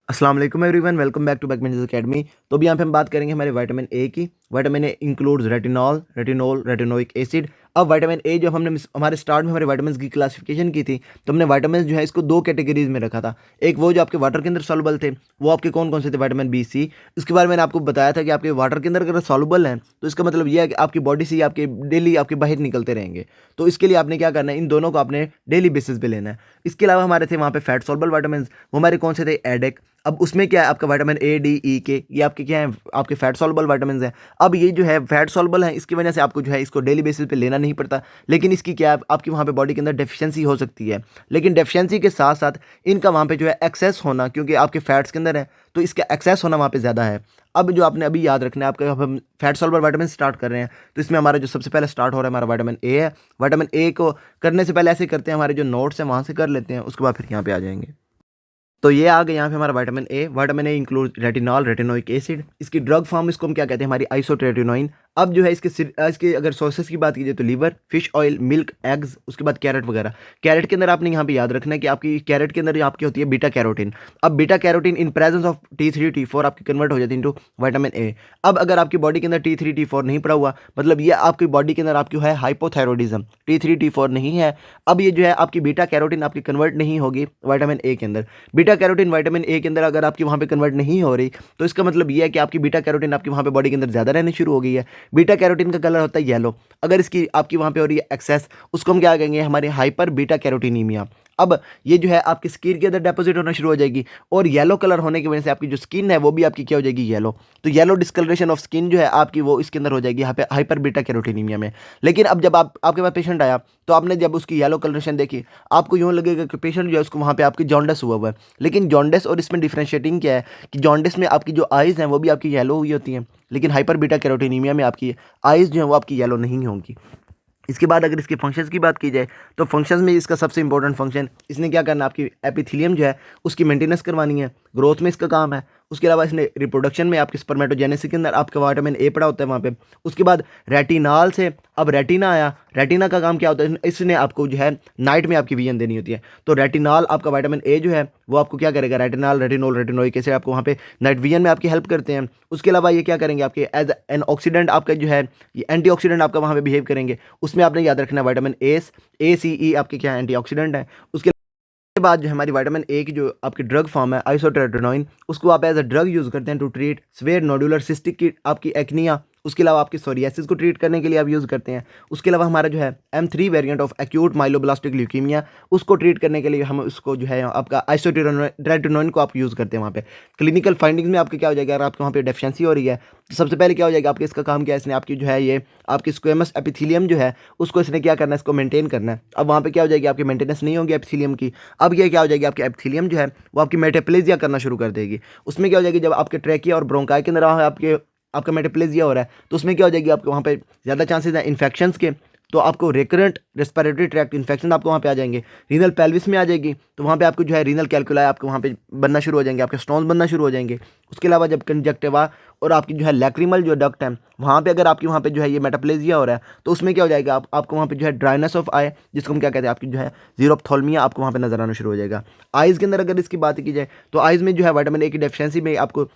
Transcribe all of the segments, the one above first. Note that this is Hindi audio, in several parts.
अस्सलाम वालेकुम everyone, welcome back to Backmentors Academy. तो अभी यहाँ पे हम बात करेंगे हमारे विटामिन ए की। Vitamin A includes retinol, retinol, retinoic acid. अब विटामिन ए जो हमने हमारे स्टार्ट में हमारे विटामिन की क्लासिफिकेशन की थी, तो हमने विटामिन जो है इसको दो कैटेगरीज में रखा था। एक वो जो आपके वाटर के अंदर सॉल्युबल थे, वो आपके कौन कौन से थे, विटामिन बी, सी। इसके बारे में मैंने आपको बताया था कि आपके वाटर के अंदर अगर सॉल्युबल हैं तो इसका मतलब ये है कि आपकी बॉडी से आपके डेली आपके बाहर निकलते रहेंगे। तो इसके लिए आपने क्या करना है, इन दोनों को आपने डेली बेसिस पे लेना है। इसके अलावा हमारे थे वहाँ पे फैट सॉल्युबल विटामिन, वो हमारे कौन से थे, एडेक। अब उसमें क्या है, आपका विटामिन ए, डी, ई के, ये आपके क्या है, आपके फैट सॉल्युबल विटामिन हैं। अब ये जो है फैट सॉल्युबल है, इसकी वजह से आपको जो है इसको डेली बेसिस पे लेना नहीं पड़ता। लेकिन इसकी क्या है, आपकी वहाँ पे बॉडी के अंदर डेफिशिएंसी हो सकती है। लेकिन डेफिशिएंसी के साथ साथ इनका वहाँ पे जो है एक्सेस होना, क्योंकि आपके फैट्स के अंदर है तो इसका एक्सेस होना वहाँ पे ज़्यादा है। अब जो आपने अभी याद रखना है, आपका अब हम फैट सॉल्युबल विटामिन स्टार्ट कर रहे हैं, तो इसमें हमारा जो सबसे पहले स्टार्ट हो रहा है हमारा विटामिन ए है। विटामिन ए को करने से पहले ऐसे करते हैं, हमारे जो नोट्स हैं वहाँ से कर लेते हैं, उसके बाद फिर यहाँ पे आ जाएंगे। तो ये आ गया यहाँ पे हमारा vitamin A include retinol, retinoic acid. इसकी ड्रग फॉर्म इसको हम क्या कहते हैं, हमारी आइसोट्रेटिनोइन। अब जो है इसके अगर सोर्सेस की बात कीजिए तो liver, fish oil, milk, eggs, उसके बाद कैरेट वगैरह। कैरेट के अंदर आपने यहाँ पे याद रखना है कि आपकी कैरेट के अंदर आपकी होती है बीटा कैरोटीन। अब beta carotene in presence of T3 T4 आपकी कन्वर्ट हो जाती है इनटू विटामिन ए। अब अगर आपकी बॉडी के अंदर T3 T4 नहीं पड़ा हुआ, मतलब ये आपकी बॉडी के अंदर आपकी है हाइपोथायरॉयडिज्म, T3 T4 नहीं है। अब ये जो है आपकी बीटा कैरोटीन आपकी कन्वर्ट नहीं होगी विटामिन ए के अंदर। बीटा कैरोटीन विटामिन ए के अंदर अगर आपकी वहाँ पे कन्वर्ट नहीं हो रही, तो इसका मतलब ये है कि आपकी बीटा कैरोटीन आपकी वहाँ पे बॉडी के अंदर ज़्यादा रहनी शुरू हो गई है। बीटा कैरोटीन का कलर होता है येलो। अगर इसकी आपकी वहाँ पे हो रही है एक्सेस, उसको हम क्या कहेंगे, हमारे हाइपर बीटा कैरोटीनीमिया। अब ये जो है आपकी स्किन के अंदर डिपॉजिट होना शुरू हो जाएगी, और येलो कलर होने की वजह से आपकी जो स्किन है वो भी आपकी क्या हो जाएगी, येलो। तो येलो डिस्कलरेशन ऑफ स्किन जो है आपकी वो इसके अंदर हो जाएगी यहाँ पे हाइपर बीटा कैरोटीनीमिया में। लेकिन अब जब आपके पास पेशेंट आया, तो आपने जब उसकी येलो कलरेशन देखी, आपको यूँ लगेगा कि पेशेंट जो है उसको वहाँ पे आपकी जॉन्डिस हुआ हुआ है। लेकिन जॉन्डिस और इसमें डिफरेंशिएटिंग क्या है कि जॉन्डिस में आपकी जो आइज़ हैं वो भी आपकी येलो हुई होती हैं, लेकिन हाइपर बीटा कैरोटीनीमिया में आपकी आइज़ जो है वो आपकी येलो नहीं होंगी। इसके बाद अगर इसके फंक्शंस की बात की जाए, तो फंक्शंस में इसका सबसे इंपॉर्टेंट फंक्शन, इसने क्या करना है, आपकी एपिथेलियम जो है उसकी मेंटेनेंस करवानी है, ग्रोथ में इसका काम है। उसके अलावा इसने रिप्रोडक्शन में आपके स्पर्मेटोजेनेसिस के अंदर आपका विटामिन ए पड़ा होता है वहाँ पे। उसके बाद रेटिनाल से अब रेटिना आया। रेटिना का काम क्या होता है, इसने आपको जो है नाइट में आपकी विजन देनी होती है। तो रेटिनाल आपका विटामिन ए जो है वो आपको क्या करेगा, रेटिनाल, रेटिनोल, रेटिनोइक एसिड आपको वहाँ पे नाइट विजन में आपकी हेल्प करते हैं। उसके अलावा ये क्या करेंगे, आपके एज एन ऑक्सीडेंट आपका जो है ये एंटीऑक्सीडेंट आपका वहाँ पे बिहेव करेंगे। उसमें आपने याद रखना है विटामिन ए, सी, ई आपके क्या है, एंटीऑक्सीडेंट है। उसके बाद जो हमारी विटामिन ए की जो आपकी ड्रग फॉर्म है आइसोट्रेटिनोइन, उसको आप एज अ ड्रग यूज़ करते हैं to treat severe nodular cystic की आपकी एक्निया। उसके अलावा आपकी सोरियासिस को ट्रीट करने के लिए आप यूज़ करते हैं। उसके अलावा हमारा जो है M3 variant of acute myeloblastic leukaemia, उसको ट्रीट करने के लिए हम उसको जो है आपका आइसोट्रेटिनोइन को आप यूज़ करते हैं वहाँ पे। क्लिनिकल फाइंडिंग्स में आपके क्या हो जाएगा, अगर आपके वहाँ पे डेफिशिएंसी हो रही है, तो सबसे पहले क्या हो जाएगा, आपके इसका काम क्या है, इसने आपकी जो है ये आपकी स्क्वेमस एपिथेलियम जो है उसको इसने क्या करना है, इसको मेंटेन करना है। अब वहाँ पे क्या हो जाएगी, आपकी मेंटेनेंस नहीं होगी एपिथेलियम की। अब ये क्या हो जाएगी, आपकी एपिथेलियम जो है वो आपकी मेटाप्लेजिया करना शुरू कर देगी। उसमें क्या हो जाएगी, जब आपके ट्रैकिया और ब्रोंकाई के अंदर आपका मेटाप्लेजिया हो रहा है, तो उसमें क्या हो जाएगी, आपको वहाँ पे ज़्यादा चांसेस हैं इन्फेक्शंस के। तो आपको रिकरेंट रेस्पिरेटरी ट्रैक्ट इन्फेक्शन आपको वहाँ पे आ जाएंगे। रीनल पेल्विस में आ जाएगी, तो वहाँ पे आपको जो है रीनल कैल्कुलाई आपको वहाँ पे बनना शुरू हो जाएंगे, आपके स्टोन्स बनना शुरू हो जाएंगे। उसके अलावा जब कंजक्टिवा और आपकी जो है लैक्रिमल जो डक्ट है, वहाँ पे अगर आपकी वहाँ पे जो है ये मेटाप्लेजिया हो रहा है, तो उसमें क्या हो जाएगा, आपको वहाँ पे जो है ड्राइनेस ऑफ आई, जिसको हम क्या कहते हैं, आपकी जो है जीरोप्थोल्मिया आपको वहाँ पे नजर आना शुरू हो जाएगा। आइज़ के अंदर अगर इसकी बात की जाए, तो आइज़ में जो है विटामिन ए की डेफिशिएंसी में आपको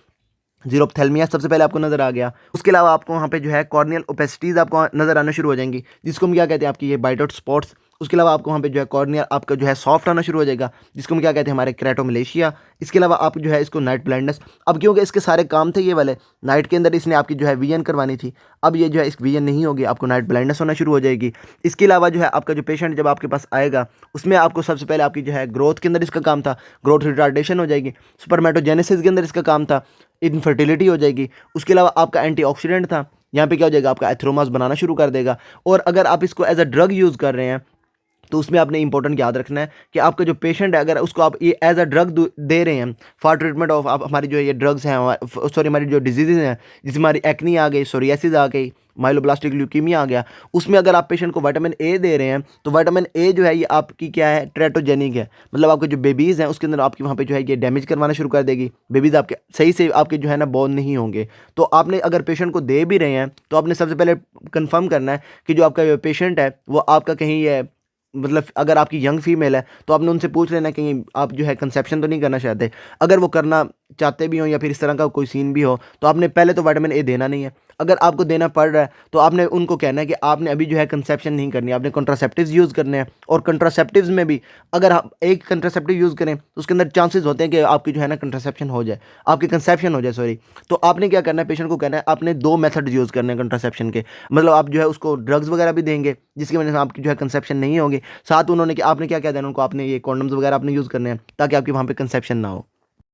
जीरोप्थेल्मिया सबसे पहले आपको नजर आ गया। उसके अलावा आपको वहाँ पे जो है कॉर्नियल ओपेसिटीज़ आपको नजर आना शुरू हो जाएंगी, जिसको हम क्या कहते हैं, आपकी ये बाइडोट स्पॉट्स। उसके अलावा आपको वहाँ पे जो है कॉर्नियल आपका जो है सॉफ्ट आना शुरू हो जाएगा, जिसको हम क्या कहते हैं, हमारे क्रेटोमलेशिया। इसके अलावा आप जो है इसको नाइट ब्लाइंडनेस। अब क्योंकि इसके सारे काम थे ये वाले, नाइट के अंदर इसने आपकी जो है विजन करवानी थी, अब ये जो है इस विजन नहीं होगी, आपको नाइट ब्लाइंडनेस होना शुरू हो जाएगी। इसके अलावा जो है आपका जो पेशेंट जब आपके पास आएगा, उसमें आपको सबसे पहले आपकी जो है ग्रोथ के अंदर इसका काम था, ग्रोथ रिटार्डेशन हो जाएगी। स्पर्मेटोजेनेसिस के अंदर इसका काम था, इनफर्टिलिटी हो जाएगी। उसके अलावा आपका एंटीऑक्सीडेंट था, यहाँ पे क्या हो जाएगा, आपका एथ्रोमास बनाना शुरू कर देगा। और अगर आप इसको एज अ ड्रग यूज़ कर रहे हैं, तो उसमें आपने इंपॉर्टेंट याद रखना है कि आपका जो पेशेंट है, अगर उसको आप ये एज अ ड्रग दे रहे हैं फॉर ट्रीटमेंट ऑफ, आप हमारी जो ये ड्रग्स हैं, सॉरी हमारी जो डिजीज़ हैं, जिसमें हमारी एक्नी आ गई, सोरियासिस आ गई, माइलोब्लास्टिक ल्यूकीमिया आ गया, उसमें अगर आप पेशेंट को विटामिन ए दे रहे हैं, तो विटामिन ए जो है ये आपकी क्या है, ट्रेटोजेनिक है। मतलब आपके जो बेबीज़ हैं उसके अंदर आपकी वहाँ पे जो है ये डैमेज करवाना शुरू कर देगी। बेबीज़ आपके सही से आपके जो है ना बोर्न नहीं होंगे। तो आपने अगर पेशेंट को दे भी रहे हैं, तो आपने सबसे पहले कंफर्म करना है कि जो आपका पेशेंट है वो आपका कहीं ये, मतलब अगर आपकी यंग फीमेल है, तो आपने उनसे पूछ लेना कहीं आप जो है कंसेप्शन तो नहीं करना चाहते। अगर वो करना चाहते भी हो या फिर इस तरह का कोई सीन भी हो, तो आपने पहले तो विटामिन ए देना नहीं है। अगर आपको देना पड़ रहा है तो आपने उनको कहना है कि आपने अभी जो है कंसेप्शन नहीं करनी, आपने कंट्रासेप्टिव्स यूज़ करने हैं। और कंट्रासेप्टिव्स में भी अगर आप एक कंट्रासेप्टिव यूज़ करें तो उसके अंदर चांसेस होते हैं कि आपकी जो है ना कंट्रासेप्शन हो जाए, आपकी कंसेप्शन हो जाए, सॉरी। तो आपने क्या करना है, पेशेंट को कहना है आपने 2 मेथड यूज़ करने हैं कंट्रासेप्शन के। मतलब आप जो है उसको ड्रग्स वगैरह भी देंगे जिसकी वजह से आपकी जो है कंसेप्शन नहीं होगी। साथ उन्होंने कि आपने क्या देना उनको, आपने ये कॉन्डम्स वगैरह आपने यूज़ करने हैं ताकि आपकी वहाँ पे कंसेप्शन ना हो।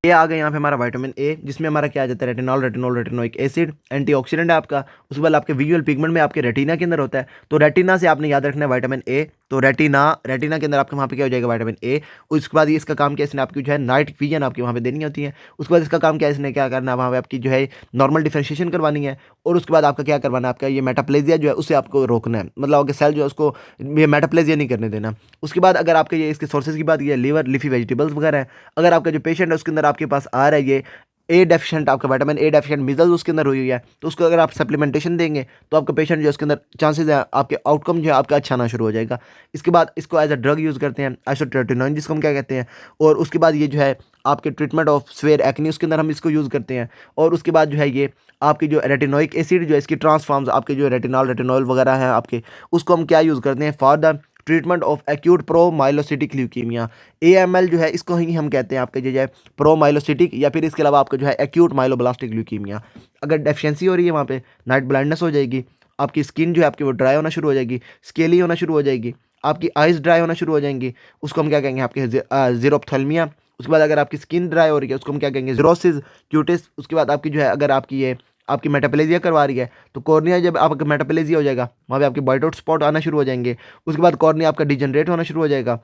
ये आ गया यहाँ पे हमारा विटामिन ए, जिसमें हमारा क्या आ जाता है, रेटिनॉल, रेटिनोइक एसिड, एंटीऑक्सीडेंट है आपका। उसके बाद आपके विजुअल पिगमेंट में आपके रेटिना के अंदर होता है। तो रेटिना से आपने याद रखना है विटामिन ए। तो रेटिना के अंदर आपके वहाँ पे क्या हो जाएगा, विटामिन ए। उसके बाद ये इसका काम क्या, इसने आपकी जो है नाइट विजन आपकी वहाँ पे देनी होती है। उसके बाद इसका काम क्या, इसने क्या करना है, वहाँ पे आपकी जो है नॉर्मल डिफरेंशिएशन करवानी है। और उसके बाद आपका क्या करवाना है, आपका ये मेटाप्लेजिया जो है उससे आपको रोकना है, मतलब आपके सेल जो है उसको ये मेटाप्लेजिया नहीं करने देना। उसके बाद अगर आपके ये इसके सोर्सेज की बात की, लीवर, लीफी वेजिटेबल्स वगैरह है। अगर आपका जो पेशेंट है उसके अंदर आपके पास आ रहा है ये ए डेफिशिएंट, आपका विटामिन ए डेफिशिएंट मिजल्स उसके अंदर हुई है, तो उसको अगर आप सप्लीमेंटेशन देंगे तो आपका पेशेंट जो है उसके अंदर चांसेस है आपके आउटकम जो है आपका अच्छा आना शुरू हो जाएगा। इसके बाद इसको एज अ ड्रग यूज़ करते हैं, आइसोट्रेटिनोइन जिसको हम क्या कहते हैं। और उसके बाद ये जो है आपके ट्रीटमेंट ऑफ स्वेयर एक्ने, उसके अंदर हम इसको यूज़ करते हैं। और उसके बाद जो है ये आपकी जो रेटिनोइक एसिड जो है इसकी ट्रांसफॉर्म्स आपके जो रेटिनॉल, रेटिनोल वगैरह हैं आपके, उसको हम क्या यूज़ करते हैं for the treatment of acute promyelocytic leukaemia. AML जो है इसको ही हम कहते हैं आपके जो है प्रोमाइलोसिटिक, या फिर इसके अलावा आपका जो है एक्यूट माइलोब्लास्टिक ल्यूकीमिया। अगर डेफिशिएंसी हो रही है वहाँ पे नाइट ब्लाइंडनेस हो जाएगी, आपकी स्किन जो है आपकी वो ड्राई होना शुरू हो जाएगी, स्केली होना शुरू हो जाएगी, आपकी आइज़ ड्राई होना शुरू हो जाएंगी, उसको हम क्या कहेंगे आपके ज़ीरोप्थेल्मिया। उसके बाद अगर आपकी स्किन ड्राई हो रही है उसको हम क्या कहेंगे, ज़ीरोसिस क्यूटिस। उसके बाद आपकी जो है अगर आपकी ये आपकी मेटाप्लेजिया करवा रही है तो कॉर्निया, जब आपका मेटाप्लेजिया हो जाएगा वहाँ पे आपके वाइट आउट स्पॉट आना शुरू हो जाएंगे। उसके बाद कॉर्निया आपका डिजनरेट होना शुरू हो जाएगा,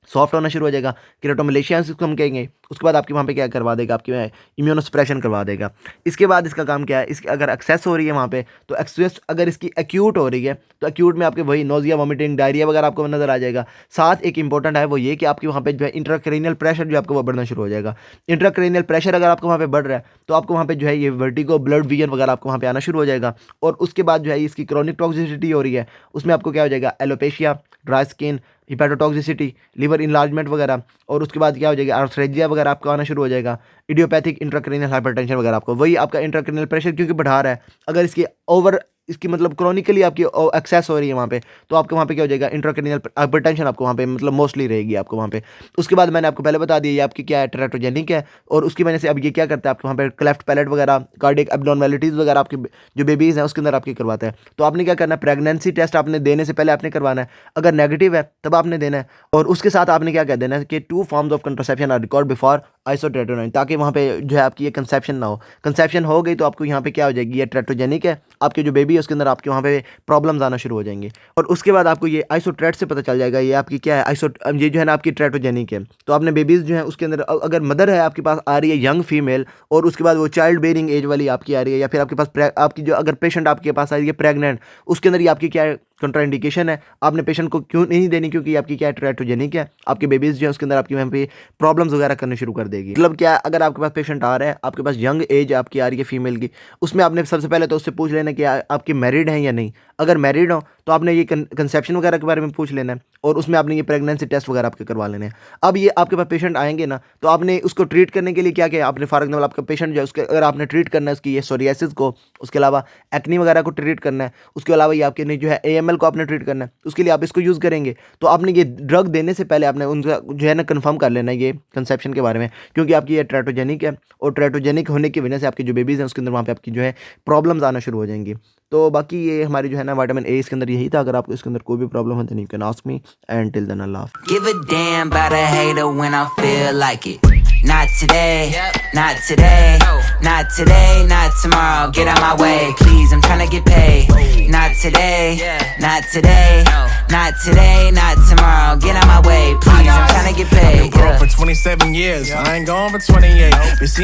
सॉफ्ट होना शुरू हो जाएगा, केराटोमलेशिया इसको हम कहेंगे। उसके बाद आपके वहाँ पे क्या करवा देगा, आपकी इम्यूनोसप्रेशन करवा देगा। इसके बाद इसका काम क्या है, इसकी अगर एक्सेस हो रही है वहाँ पे, तो एक्सेस अगर इसकी एक्यूट हो रही है तो एक्यूट में आपके वही नोजिया, वॉमिटिंग, डायरिया वगैरह आपको नजर आ जाएगा। साथ एक इंपॉर्टेंट है वो ये कि आपके वहाँ पे जो है इंट्राक्रेनियल प्रेशर जो आपको वो बढ़ना शुरू हो जाएगा। इंट्राक्रेनियल प्रेशर अगर आपको वहाँ पे बढ़ रहा है तो आपको वहाँ पे जो है ये वर्टिगो, ब्लड विजन वगैरह आपको वहाँ पे आना शुरू हो जाएगा। और उसके बाद जो है इसकी क्रॉनिक टॉक्सिसिटी हो रही है, उसमें आपको क्या हो जाएगा, alopecia, dry skin, hepatotoxicity, liver enlargement वगैरह। और उसके बाद क्या हो जाएगा, आर्थरेजिया वगैरह आपको आना शुरू हो जाएगा, इडियोपैथिक इंट्राक्रेनियल हाइपरटेंशन वगैरह आपको। वही आपका इंट्राक्रेनियल प्रेशर क्योंकि बढ़ा रहा है, अगर इसकी मतलब क्रॉनिकली आपकी एक्सेस हो रही है वहाँ पे, तो आपको वहाँ पे क्या हो जाएगा, इंट्राक्रेनियल हाइपरटेंशन आपको वहाँ पे मतलब मोस्टली रहेगी आपको वहाँ पे। उसके बाद मैंने आपको पहले बता दिया ये आपकी क्या है, टेराटोजेनिक है। और उसकी वजह से अब ये क्या करता है आपको वहाँ पे क्लेफ्ट पैलेट वगैरह, कार्डियक एब्नॉर्मैलिटीज़ वगैरह आपके जो बेबीज़ हैं उसके अंदर आपकी करवाता है। तो आपने क्या करना है, प्रेगनेंसी टेस्ट आपने देने से पहले आपने करवाना है, अगर नेगेटिव है तब आपने देना है। और उसके साथ आपने क्या कह देना है कि 2 forms of contraception are record before isotretinoin, ताकि वहाँ पे जो है आपकी ये कंसेप्शन ना हो। कंसेप्शन हो गई तो आपको यहाँ पे क्या हो जाएगी, ये टेराटोजेनिक है, आपके जो बेबी है उसके अंदर आपके वहाँ पे प्रॉब्लम्स आना शुरू हो जाएंगी। और उसके बाद आपको ये आइसोट्रेट से पता चल जाएगा ये आपकी क्या है, ये जो है ना आपकी ट्रेटोजेनिक है। तो आपने बेबीज़ जो है उसके अंदर अगर मदर है आपके पास आ रही है यंग फीमेल, और उसके बाद वो चाइल्ड बेयरिंग एज वाली आपकी आ रही है, या फिर आपके पास आपकी जो अगर पेशेंट आपके पास आ रही है प्रेग्नेंट, उसके अंदर ये आपकी क्या है, कंट्राइंडिकेशन है। आपने पेशेंट को क्यों नहीं देनी, क्योंकि आपकी क्या है, ट्रेटोजेनिक है। आपके बेबीज़ जो है उसके अंदर आपकी वहाँ पे प्रॉब्लम्स वगैरह करने शुरू कर देगी। मतलब क्या, अगर आपके पास पेशेंट आ रहा है, आपके पास यंग एज आपकी आ रही है फीमेल की, उसमें आपने सबसे पहले तो उससे पूछ लेना कि आपकी मैरिड हैं या नहीं। अगर मैरिड हो तो आपने ये कंसेप्शन वगैरह के बारे में पूछ लेना है, और उसमें आपने ये प्रेगनेंसी टेस्ट वगैरह आपके करवा लेने हैं। अब ये आपके पास पेशेंट आएंगे ना, तो आपने उसको ट्रीट करने के लिए क्या किया, आपने फॉर एग्जाम्पल आपका पेशेंट जो है उसके अगर आपने ट्रीट करना है उसकी ये सोरियासिस को, उसके अलावा एक्नी वगैरह को ट्रीट करना है, उसके अलावा ये आपके जो है AML को आपने ट्रीट करना है, उसके लिए आप इसको यूज़ करेंगे। तो आपने ये ड्रग देने से पहले आपने उनका जो है ना कन्फर्म कर लेना है ये कंसेप्शन के बारे में, क्योंकि आपकी ये ट्रेटोजेनिक है, और ट्रेटोजेनिक होने की वजह से आपकी जो बेबीज़ हैं उसके अंदर वहाँ पे आपकी जो है प्रॉब्लम्स आना शुरू हो जाएंगी। तो बाकी ये हमारी जो है ना विटामिन ए इसके अंदर यही था। अगर आपको इसके अंदर कोई भी प्रॉब्लम है तो you can ask me, and till then अल्लाह हाफ़िज़। Give a damn about a hater when I feel like it. Not today, not today, not today, not tomorrow. Get out my way, please, I'm tryna get paid. Not today, not today, not today, not tomorrow. Get out my way, please, I'm tryna get paid. I've been broke for 27 years, I ain't gone for 28. Been seeing